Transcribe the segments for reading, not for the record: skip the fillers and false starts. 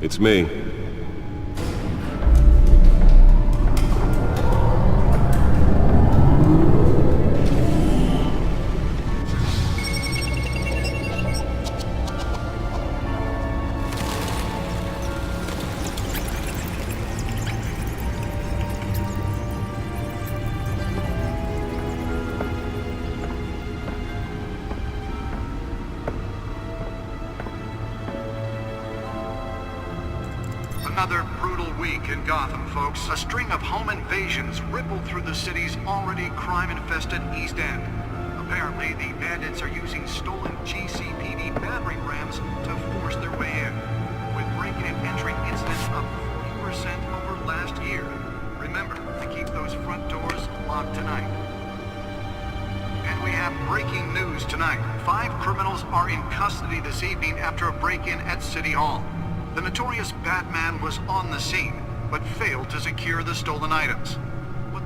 It's me. Another brutal week in Gotham, folks. A string of home invasions rippled through the city's already crime-infested East End. Apparently, the bandits are using stolen GCPD battering rams to force their way in, with breaking and entering incidents up 40% over last year. Remember to keep those front doors locked tonight. And we have breaking news tonight. 5 criminals are in custody this evening after a break-in at City Hall. The notorious Batman was on the scene, but failed to secure the stolen items.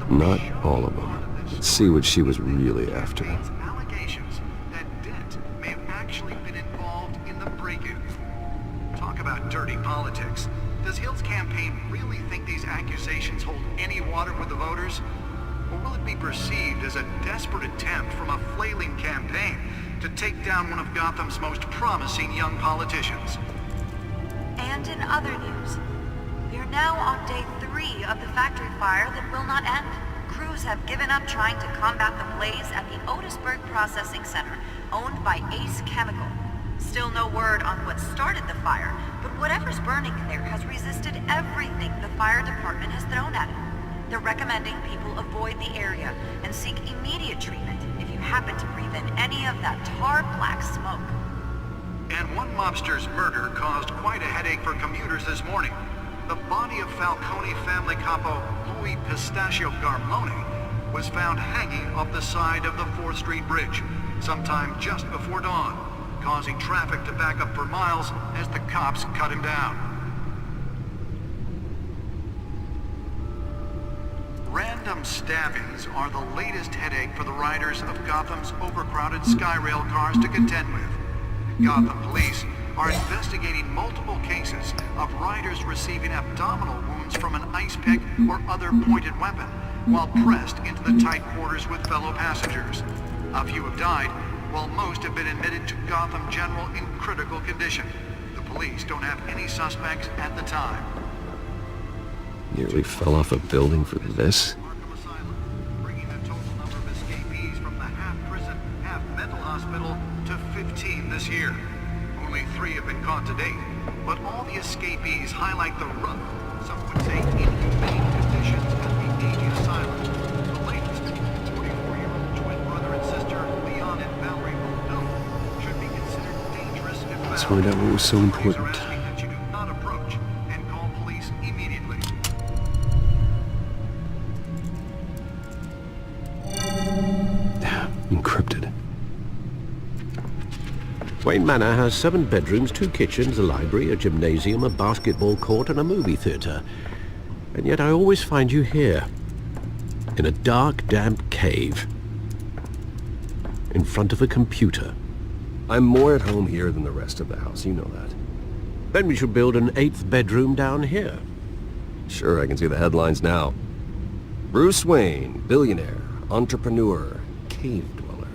Not all of them. Let's see what she was really after. Allegations that Dent may have actually been involved in the break-in. Talk about dirty politics. Does Hill's campaign really think these accusations hold any water with the voters? Or will it be perceived as a desperate attempt from a flailing campaign to take down one of Gotham's most promising young politicians? And in other news, we are now on day 3 of the factory fire that will not end. Crews have given up trying to combat the blaze at the Otisburg Processing Center, owned by Ace Chemical. Still no word on what started the fire, but whatever's burning in there has resisted everything the fire department has thrown at it. They're recommending people avoid the area and seek immediate treatment if you happen to breathe in any of that tar black smoke. And one mobster's murder caused quite a headache for commuters this morning. The body of Falcone family capo Louis Pistachio Garmone was found hanging off the side of the 4th Street Bridge sometime just before dawn, causing traffic to back up for miles as the cops cut him down. Random stabbings are the latest headache for the riders of Gotham's overcrowded Skyrail cars to contend with. Gotham police are investigating multiple cases of riders receiving abdominal wounds from an ice pick or other pointed weapon while pressed into the tight quarters with fellow passengers. A few have died, while most have been admitted to Gotham General in critical condition. The police don't have any suspects at the time. Nearly fell off a building for this. Arkham Asylum, bringing the total number of escapees from the half-prison, half-mental hospital to 15 this year. Only 3 have been caught to date, but all the escapees highlight the rough, some would say inhumane conditions at the aging asylum. The latest, 44-year-old twin brother and sister, Leon and Valerie Muldoon, should be considered dangerous if found. Let's find out what was so Police are important. asking that you do not approach and call police immediately. Encrypted. Wayne Manor has 7 bedrooms, 2 kitchens, a library, a gymnasium, a basketball court, and a movie theatre. And yet I always find you here, in a dark, damp cave, in front of a computer. I'm more at home here than the rest of the house, you know that. Then we should build an 8th bedroom down here. Sure, I can see the headlines now. Bruce Wayne, billionaire, entrepreneur, cave dweller.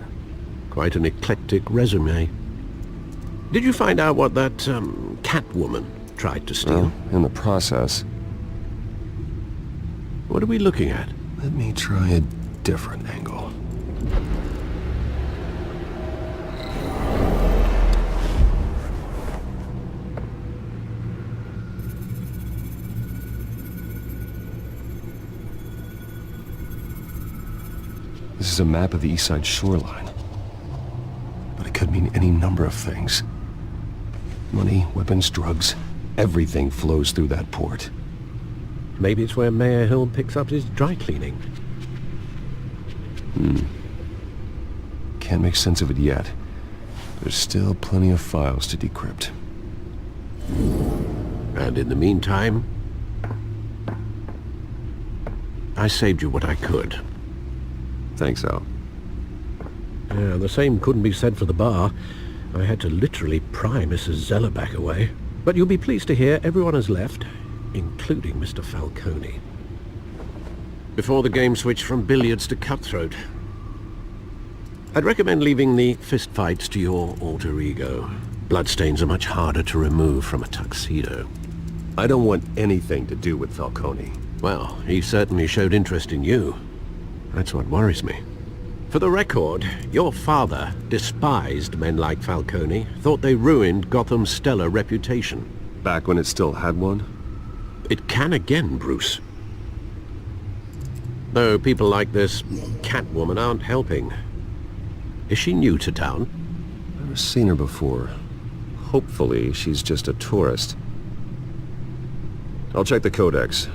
Quite an eclectic resume. Did you find out what that, Catwoman tried to steal? Well, in the process. What are we looking at? Let me try a different angle. This is a map of the East Side shoreline. But it could mean any number of things. Money, weapons, drugs, everything flows through that port. Maybe it's where Mayor Hill picks up his dry cleaning. Can't make sense of it yet. There's still plenty of files to decrypt. And in the meantime, I saved you what I could. Thanks, Al. Yeah, the same couldn't be said for the bar. I had to literally pry Mrs. Zellerback away. But you'll be pleased to hear everyone has left, including Mr. Falcone. Before the game switched from billiards to cutthroat. I'd recommend leaving the fistfights to your alter ego. Bloodstains are much harder to remove from a tuxedo. I don't want anything to do with Falcone. Well, he certainly showed interest in you. That's what worries me. For the record, your father despised men like Falcone, thought they ruined Gotham's stellar reputation. Back when it still had one? It can again, Bruce. Though people like this Catwoman aren't helping. Is she new to town? Never seen her before. Hopefully, she's just a tourist. I'll check the codex.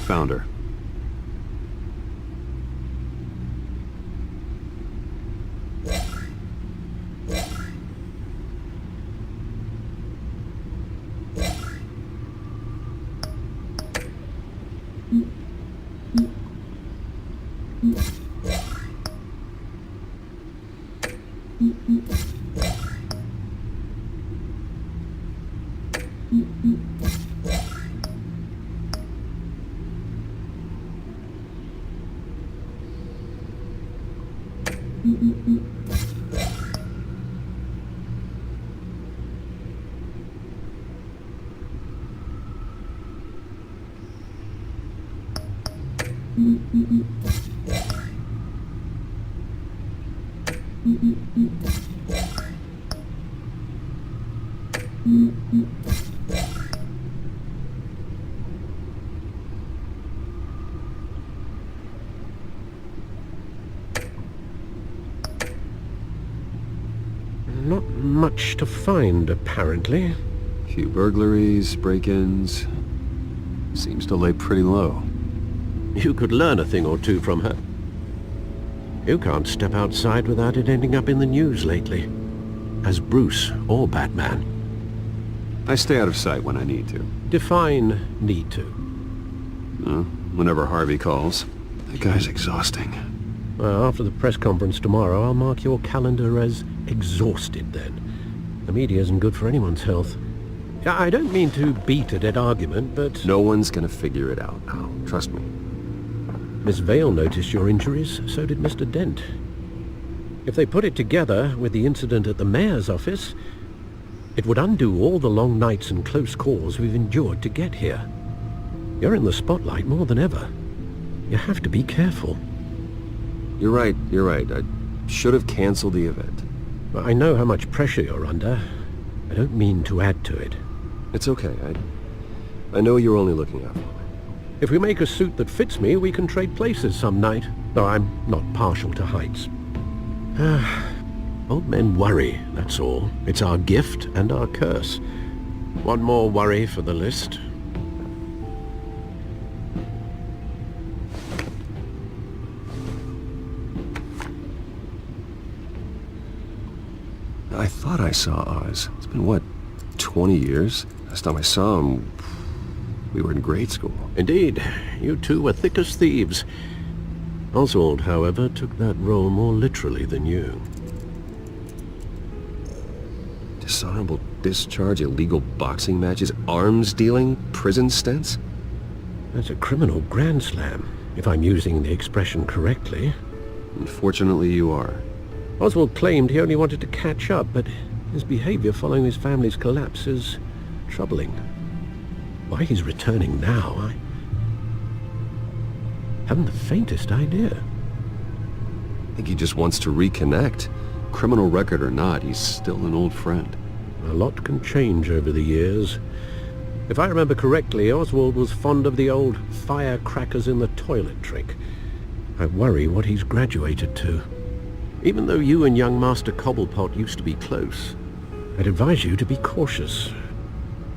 Found her. Not much to find, apparently. Few burglaries, break-ins. Seems to lay pretty low. You could learn a thing or two from her. You can't step outside without it ending up in the news lately. As Bruce or Batman. I stay out of sight when I need to. Define need to. Whenever Harvey calls. That guy's exhausting. Well, after the press conference tomorrow, I'll mark your calendar as exhausted then. The media isn't good for anyone's health. I don't mean to beat a dead argument, but... No one's gonna figure it out now. Trust me. Miss Vale noticed your injuries, so did Mr. Dent. If they put it together with the incident at the mayor's office, it would undo all the long nights and close calls we've endured to get here. You're in the spotlight more than ever. You have to be careful. You're right. I should have canceled the event. I know how much pressure you're under. I don't mean to add to it. It's okay. I know you're only looking out for me. If we make a suit that fits me, we can trade places some night. Though I'm not partial to heights. Old men worry, that's all. It's our gift and our curse. One more worry for the list. I thought I saw Oz. It's been, what, 20 years? Last time I saw him, we were in grade school. Indeed, you two were thick as thieves. Oswald, however, took that role more literally than you. Dishonorable discharge, illegal boxing matches, arms dealing, prison stints? That's a criminal grand slam, if I'm using the expression correctly. Unfortunately, you are. Oswald claimed he only wanted to catch up, but his behavior following his family's collapse is troubling. Why he's returning now, I haven't the faintest idea. I think he just wants to reconnect. Criminal record or not, he's still an old friend. A lot can change over the years. If I remember correctly, Oswald was fond of the old firecrackers in the toilet trick. I worry what he's graduated to. Even though you and young Master Cobblepot used to be close, I'd advise you to be cautious.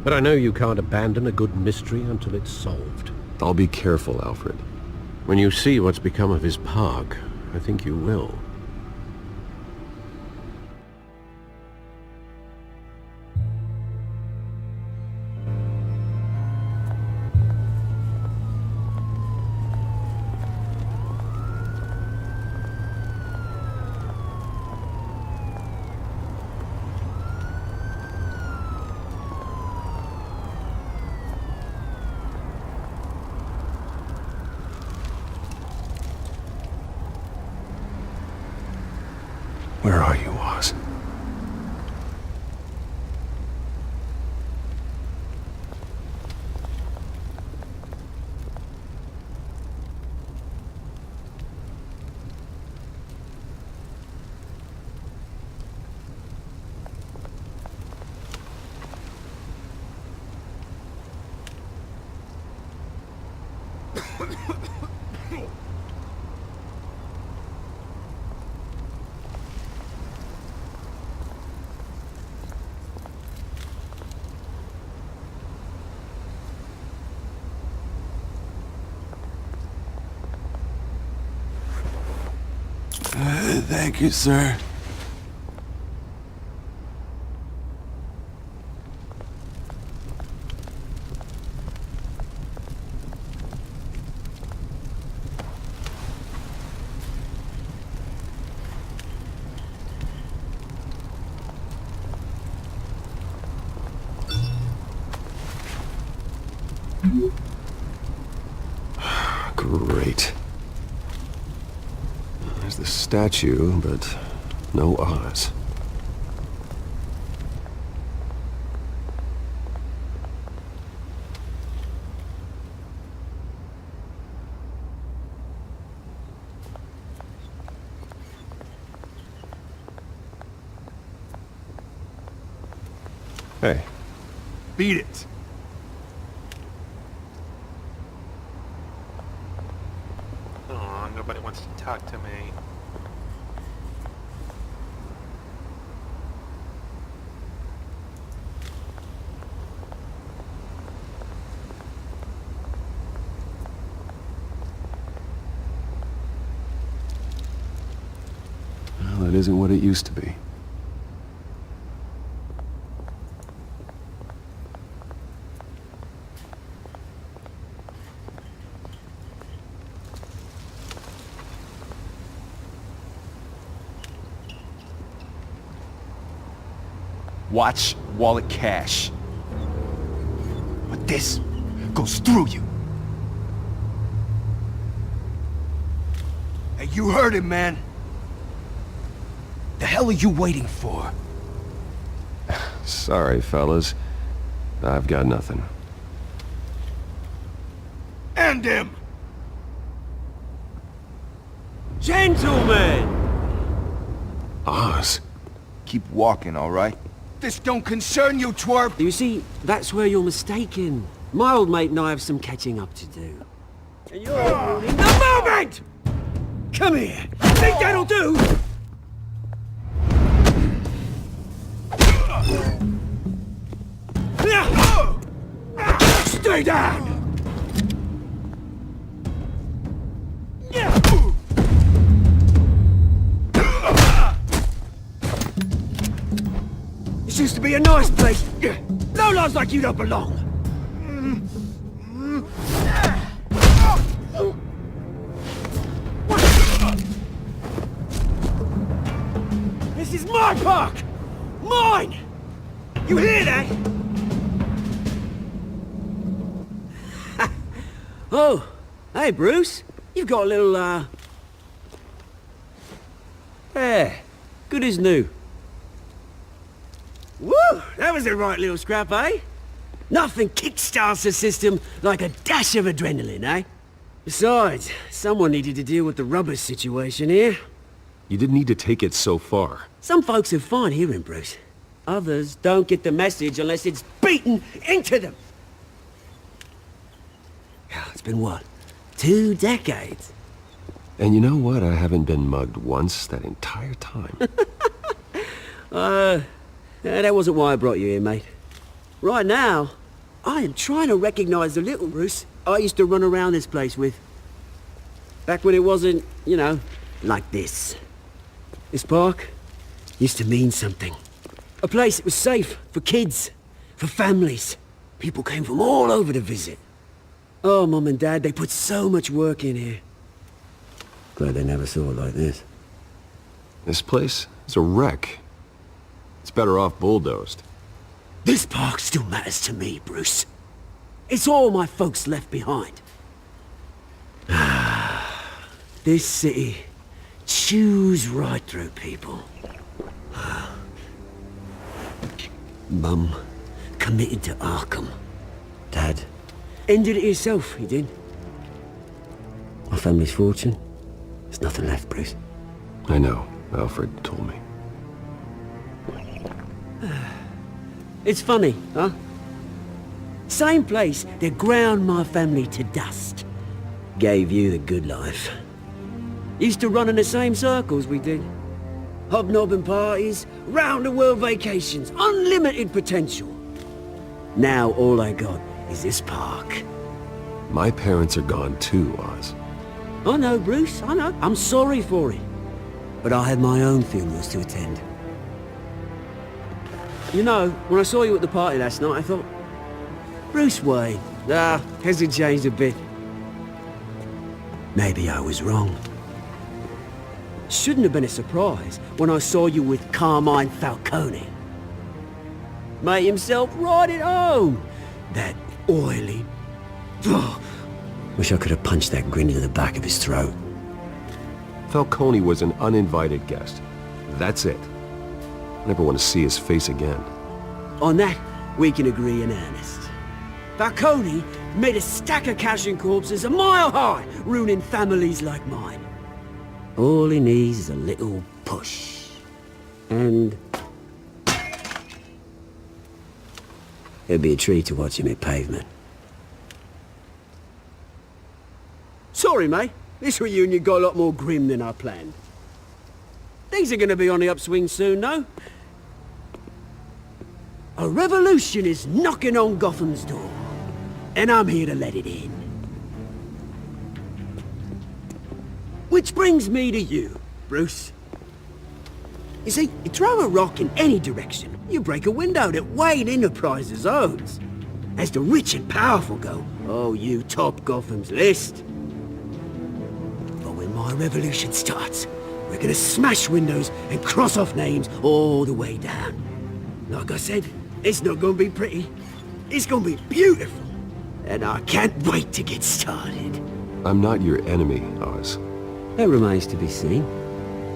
But I know you can't abandon a good mystery until it's solved. I'll be careful, Alfred. When you see what's become of his park, I think you will. Thank you, sir. Great. There's the statue, but no Oz. Hey. Beat it. Oh, nobody wants to talk to me. Well, it isn't what it used to be. Watch wallet cash. But this goes through you. Hey, you heard him, man. The hell are you waiting for? Sorry, fellas. I've got nothing. End him! Gentlemen! Oz? Keep walking, all right? This don't concern you, twerp! You see, that's where you're mistaken. My old mate and I have some catching up to do. And you're ruining the moment! Come here! Think that'll do? Stay down! This used to be a nice place. Lowlifes like you don't belong. This is my park! Mine! You hear that? Oh, hey Bruce. You've got a little, Yeah, good as new. Woo! That was a right little scrap, eh? Nothing kickstarts the system like a dash of adrenaline, eh? Besides, someone needed to deal with the rubber situation here. You didn't need to take it so far. Some folks are fine hearing, Bruce. Others don't get the message unless it's beaten into them. It's been what? 2 decades? And you know what? I haven't been mugged once that entire time. That wasn't why I brought you here, mate. Right now, I am trying to recognize the little Bruce I used to run around this place with. Back when it wasn't, you know, like this. This park used to mean something. A place that was safe for kids, for families. People came from all over to visit. Oh, Mum and Dad, they put so much work in here. Glad they never saw it like this. This place is a wreck. It's better off bulldozed. This park still matters to me, Bruce. It's all my folks left behind. This city chews right through people. Mum committed to Arkham. Dad ended it himself, he did. My family's fortune, there's nothing left, Bruce. I know. Alfred told me. It's funny, huh? Same place that ground my family to dust. Gave you the good life. Used to run in the same circles we did. Hobnobbing parties, round-the-world vacations, unlimited potential. Now all I got is this park. My parents are gone too, Oz. I know, Bruce, I know. I'm sorry for it. but I had my own funerals to attend. You know, when I saw you at the party last night, I thought, Bruce Wayne. Has he changed a bit? Maybe I was wrong. Shouldn't have been a surprise when I saw you with Carmine Falcone. Made himself right at home. That oily... Ugh. Wish I could have punched that grin into the back of his throat. Falcone was an uninvited guest. That's it. I never want to see his face again. On that, we can agree in earnest. Falcone made a stack of cash and corpses a mile high, ruining families like mine. All he needs is a little push. And... it'd be a treat to watch him hit pavement. Sorry, mate. This reunion got a lot more grim than I planned. Things are gonna be on the upswing soon, though. A revolution is knocking on Gotham's door, and I'm here to let it in. Which brings me to you, Bruce. You see, you throw a rock in any direction, you break a window that Wayne Enterprises owns. As the rich and powerful go, oh, you top Gotham's list. But when my revolution starts, we're gonna smash windows and cross off names all the way down. Like I said, it's not gonna be pretty. It's gonna be beautiful. And I can't wait to get started. I'm not your enemy, Oz. That remains to be seen,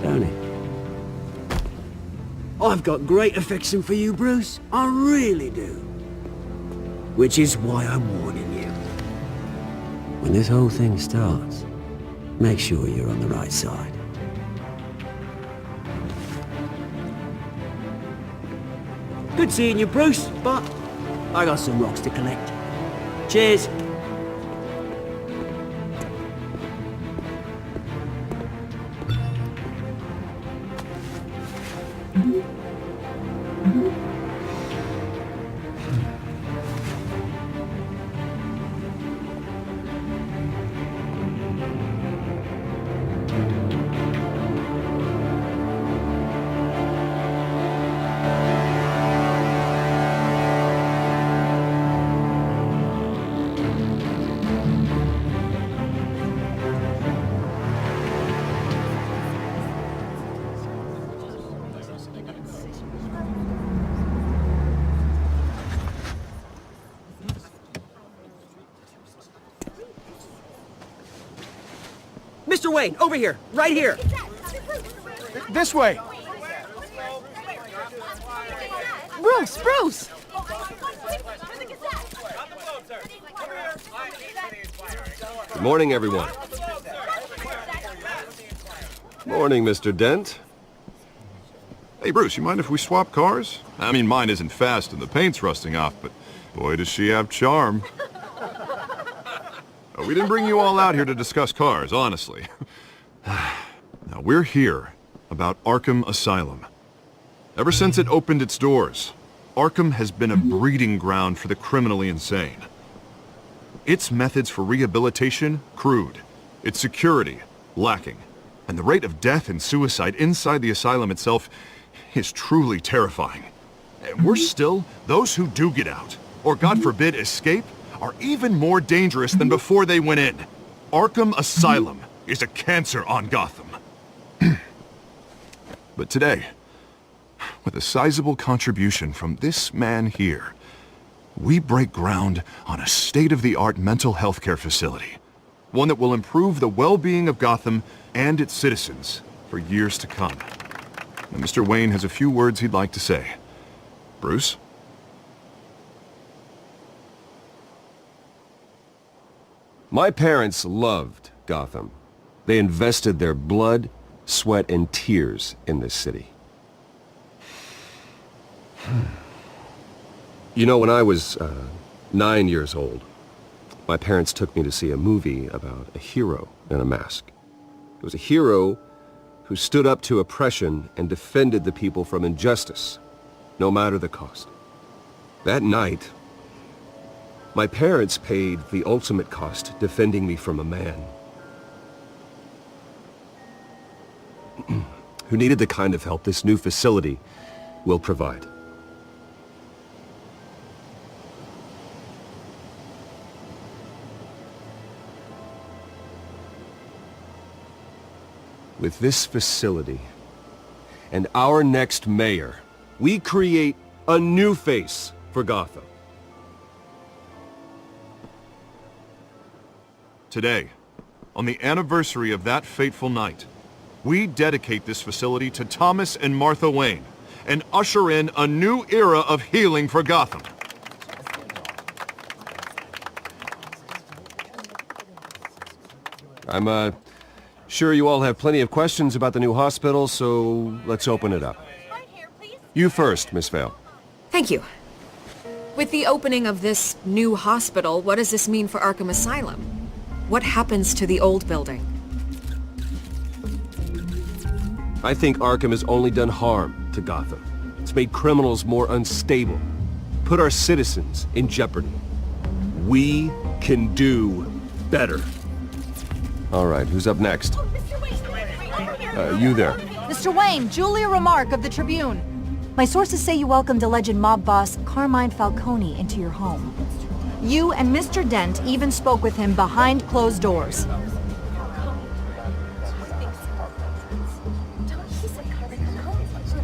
don't it? I've got great affection for you, Bruce. I really do. Which is why I'm warning you. When this whole thing starts, make sure you're on the right side. Good seeing you, Bruce, but I got some rocks to collect. Cheers. Mr. Wayne, over here, right here. This way! Bruce, Bruce! Good morning, everyone. Morning, Mr. Dent. Hey, Bruce, you mind if we swap cars? I mean, mine isn't fast and the paint's rusting off, but boy, does she have charm. We didn't bring you all out here to discuss cars, honestly. Now, we're here about Arkham Asylum. Ever since it opened its doors, Arkham has been a breeding ground for the criminally insane. Its methods for rehabilitation, crude. Its security, lacking. And the rate of death and suicide inside the asylum itself is truly terrifying. And worse still, those who do get out, or God forbid escape, are even more dangerous than before they went in. Arkham Asylum is a cancer on Gotham. But today, with a sizable contribution from this man here, we break ground on a state-of-the-art mental health care facility. One that will improve the well-being of Gotham and its citizens for years to come. And Mr. Wayne has a few words he'd like to say. Bruce? My parents loved Gotham. They invested their blood, sweat, and tears in this city. You know, when I was 9 years old, my parents took me to see a movie about a hero in a mask. It was a hero who stood up to oppression and defended the people from injustice, no matter the cost. That night, my parents paid the ultimate cost defending me from a man. who needed the kind of help this new facility will provide. With this facility and our next mayor, we create a new face for Gotham. Today, on the anniversary of that fateful night, we dedicate this facility to Thomas and Martha Wayne and usher in a new era of healing for Gotham. I'm sure you all have plenty of questions about the new hospital, so let's open it up. You first, Miss Vale. Thank you. With the opening of this new hospital, what does this mean for Arkham Asylum? What happens to the old building? I think Arkham has only done harm to Gotham. It's made criminals more unstable, put our citizens in jeopardy. We can do better. All right, who's up next? You there. Mr. Wayne, Julia Remark of the Tribune. My sources say you welcomed alleged mob boss Carmine Falcone into your home. You and Mr. Dent even spoke with him behind closed doors.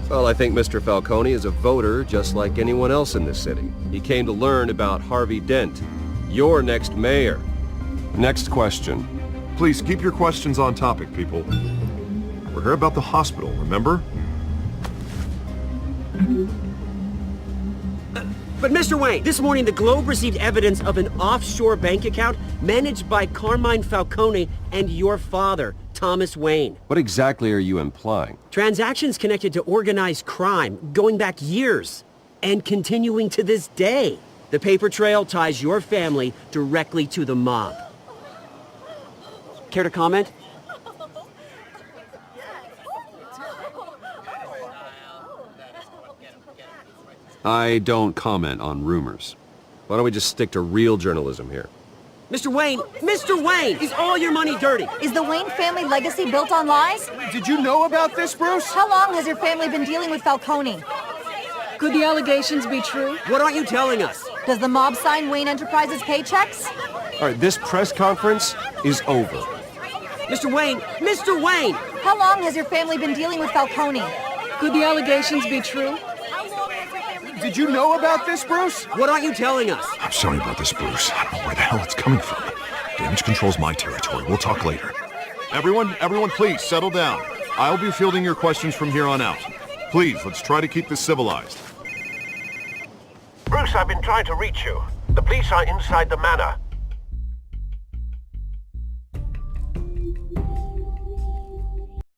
Well, I think Mr. Falcone is a voter just like anyone else in this city. He came to learn about Harvey Dent, your next mayor. Next question. Please keep your questions on topic, people. We're here about the hospital, remember? But Mr. Wayne, this morning the Globe received evidence of an offshore bank account managed by Carmine Falcone and your father, Thomas Wayne. What exactly are you implying? Transactions connected to organized crime going back years and continuing to this day. The paper trail ties your family directly to the mob. Care to comment? I don't comment on rumors. Why don't we just stick to real journalism here? Mr. Wayne, is all your money dirty? Is the Wayne family legacy built on lies? Did you know about this, Bruce? How long has your family been dealing with Falcone? Could the allegations be true? What aren't you telling us? Does the mob sign Wayne Enterprises paychecks? All right, this press conference is over. Mr. Wayne! How long has your family been dealing with Falcone? Could the allegations be true? Did you know about this, Bruce? What aren't you telling us? I'm sorry about this, Bruce. I don't know where the hell it's coming from. Damage control's my territory. We'll talk later. Everyone, please settle down. I'll be fielding your questions from here on out. Please, let's try to keep this civilized. Bruce, I've been trying to reach you. The police are inside the manor.